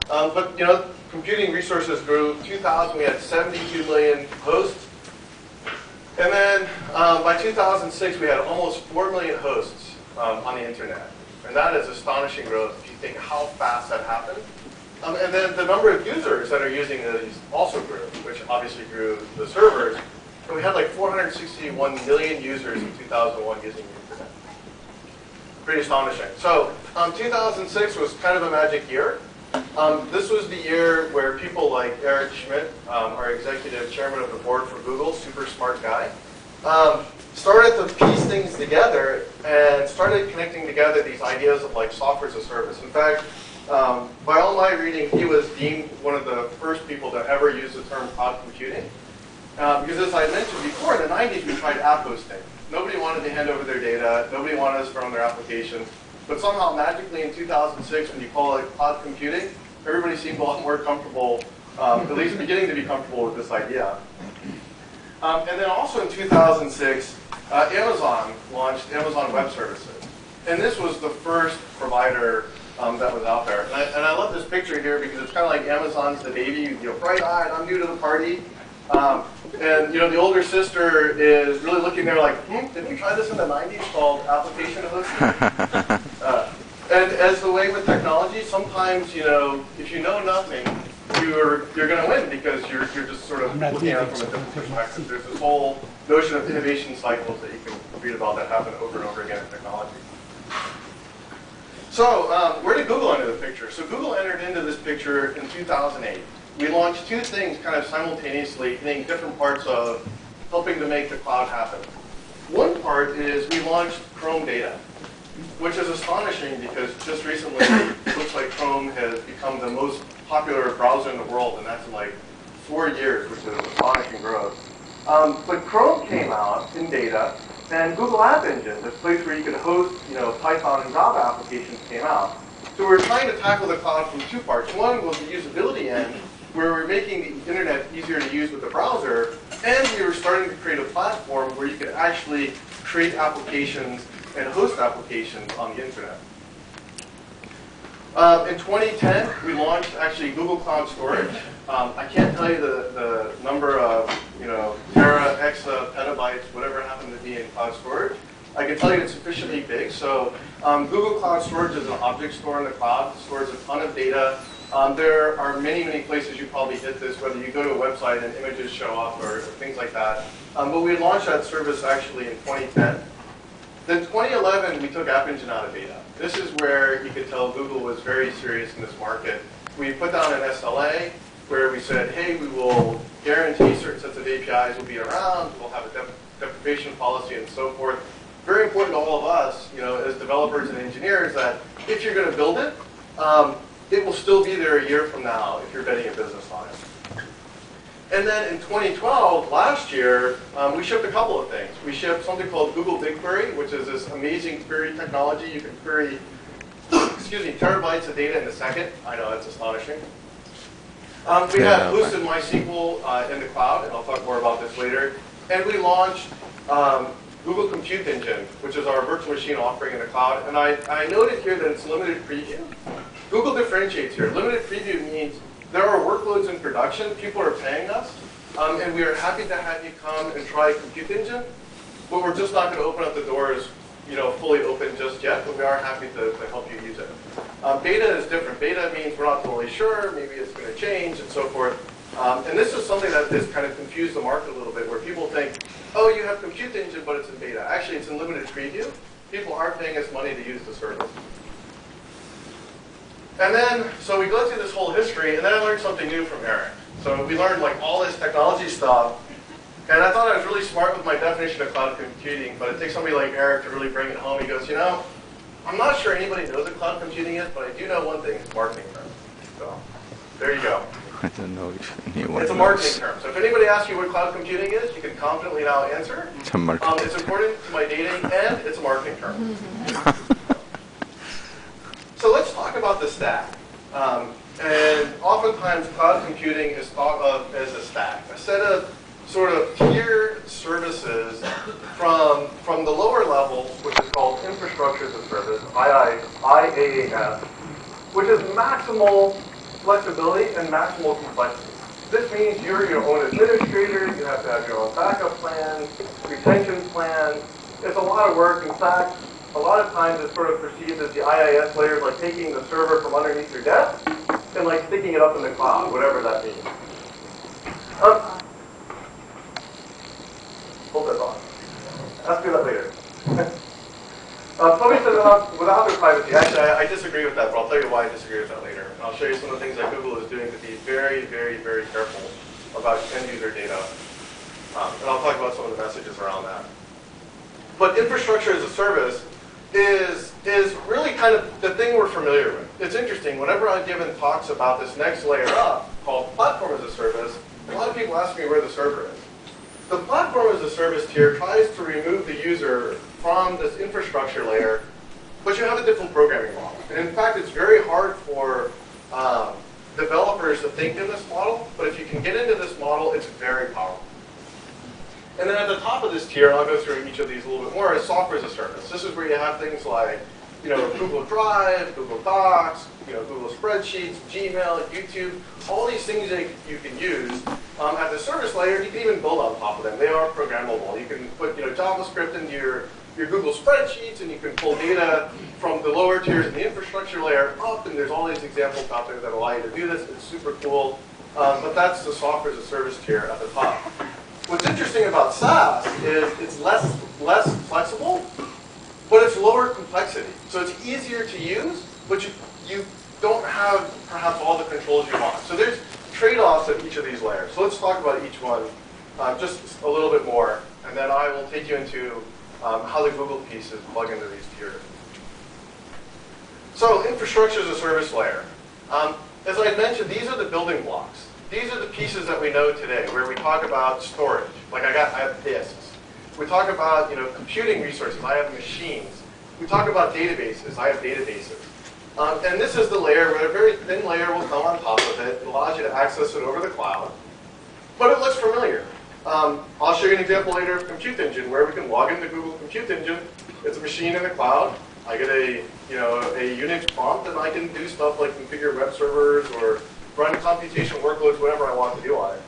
But computing resources grew. 2000, we had 72 million hosts. And then by 2006, we had almost 4 million hosts on the internet. And that is astonishing growth if you think how fast that happened. And then the number of users that are using these also grew, which obviously grew the servers. And we had like 461 million users in 2001 using the internet. Pretty astonishing. So 2006 was kind of a magic year. This was the year where people like Eric Schmidt, our executive chairman of the board for Google, super smart guy, started to piece things together and started connecting together these ideas of like software as a service. In fact, by all my reading, he was deemed one of the first people to ever use the term cloud computing. Because as I mentioned before, in the 90s, we tried app hosting. Nobody wanted to hand over their data. Nobody wanted us to run their application. But somehow, magically, in 2006, when you call it cloud computing, everybody seemed a lot more comfortable, at least beginning to be comfortable with this idea. And then also in 2006, Amazon launched Amazon Web Services. And this was the first provider that was out there. And I love this picture here because it's kind of like Amazon's the baby, bright-eyed, I'm new to the party. And the older sister is really looking there like, didn't we try this in the 90s called application hosting? And as the way with technology, sometimes, if you know nothing, you're going to win because you're just sort of looking at it from a different perspective. There's this whole notion of innovation cycles that you can read about that happen over and over again in technology. So where did Google enter the picture? So Google entered into this picture in 2008. We launched two things kind of simultaneously, hitting different parts of helping to make the cloud happen. One part is we launched Chrome Data, which is astonishing because just recently it looks like Chrome has become the most popular browser in the world, and that's in like 4 years, which is astonishing growth. But Chrome came out in data, and Google App Engine, this place where you could host Python and Java applications, came out. So we're trying to tackle the cloud from two parts. One was the usability end, where we're making the internet easier to use with the browser, and we were starting to create a platform where you could actually create applications and host applications on the internet. In 2010, we launched actually Google Cloud Storage. I can't tell you the number of tera, exa, petabytes, whatever it happened to be in cloud storage. I can tell you it's sufficiently big. So Google Cloud Storage is an object store in the cloud. It stores a ton of data. There are many, many places you probably hit this, whether you go to a website and images show up or things like that. But we launched that service actually in 2010. Then 2011, we took App Engine out of beta. This is where you could tell Google was very serious in this market. We put down an SLA where we said, hey, we will guarantee certain sets of APIs will be around, we'll have a deprecation policy and so forth. Very important to all of us, as developers and engineers, that if you're going to build it, it will still be there a year from now if you're betting a business on it. And then in 2012, last year, we shipped a couple of things. We shipped something called Google BigQuery, which is this amazing query technology. You can query, terabytes of data in a second. I know, that's astonishing. We have hosted MySQL in the cloud, and I'll talk more about this later. And we launched Google Compute Engine, which is our virtual machine offering in the cloud. And I noted here that it's limited preview. Google differentiates here. Limited preview means there are workloads in production, people are paying us, and we are happy to have you come and try Compute Engine, but we're just not going to open up the doors fully open just yet, but we are happy to help you use it. Beta is different. Beta means we're not totally sure, maybe it's going to change, and so forth. And this is something that has kind of confused the market a little bit, where people think, oh, you have Compute Engine, but it's in beta. Actually, it's in limited preview. People are paying us money to use the service. And then, so we go through this whole history, and then I learned something new from Eric. So we learned like all this technology stuff, and I thought I was really smart with my definition of cloud computing, but it takes somebody like Eric to really bring it home. He goes, I'm not sure anybody knows what cloud computing is, but I do know one thing, it's a marketing term. So there you go. I don't know if anyone It's a marketing term. So if anybody asks you what cloud computing is, you can confidently now answer. It's a marketing It's according to my dating, and it's a marketing term. So let's talk about the stack. And oftentimes, cloud computing is thought of as a stack, a set of sort of tiered services from the lower level, which is called infrastructure as a service, IaaS, which is maximal flexibility and maximal complexity. This means you're your own administrator, you have to have your own backup plan, retention plan. It's a lot of work. In fact, a lot of times it's sort of perceived as the IIS layer is like taking the server from underneath your desk and like sticking it up in the cloud, whatever that means. Hold that on. Ask me that later. Somebody said without their privacy. Actually, I disagree with that, but I'll tell you why I disagree with that later. And I'll show you some of the things that Google is doing to be very, very, very careful about end user data. And I'll talk about some of the messages around that. But infrastructure as a service is really kind of the thing we're familiar with. It's interesting. Whenever I'm given talks about this next layer up, called platform as a service, a lot of people ask me where the server is. The platform as a service tier tries to remove the user from this infrastructure layer, but you have a different programming model. And in fact, it's very hard for developers to think in this model, but if you can get into this model, it's very powerful. And then at the top of this tier, and I'll go through each of these a little bit more, is software as a service. This is where you have things like, Google Drive, Google Docs, Google Spreadsheets, Gmail, YouTube, all these things that you can use at the service layer. You can even build on top of them. They are programmable. You can put JavaScript into your Google Spreadsheets, and you can pull data from the lower tiers in the infrastructure layer up, and there's all these examples out there that allow you to do this. It's super cool. But that's the software as a service tier at the top. What's interesting about SaaS is it's less flexible, but it's lower complexity. So it's easier to use, but you don't have perhaps all the controls you want. So there's trade-offs at each of these layers. So let's talk about each one just a little bit more, and then I will take you into how the Google pieces plug into these tiers. So infrastructure as a service layer. As I mentioned, these are the building blocks. These are the pieces that we know today, where we talk about storage. Like I have disks. We talk about computing resources. I have machines. We talk about databases. I have databases. And this is the layer where a very thin layer will come on top of it. It allows you to access it over the cloud. But it looks familiar. I'll show you an example later of Compute Engine, where we can log into Google Compute Engine. It's a machine in the cloud. I get a Unix prompt, and I can do stuff like configure web servers or run computation workloads, whatever I want to do on it.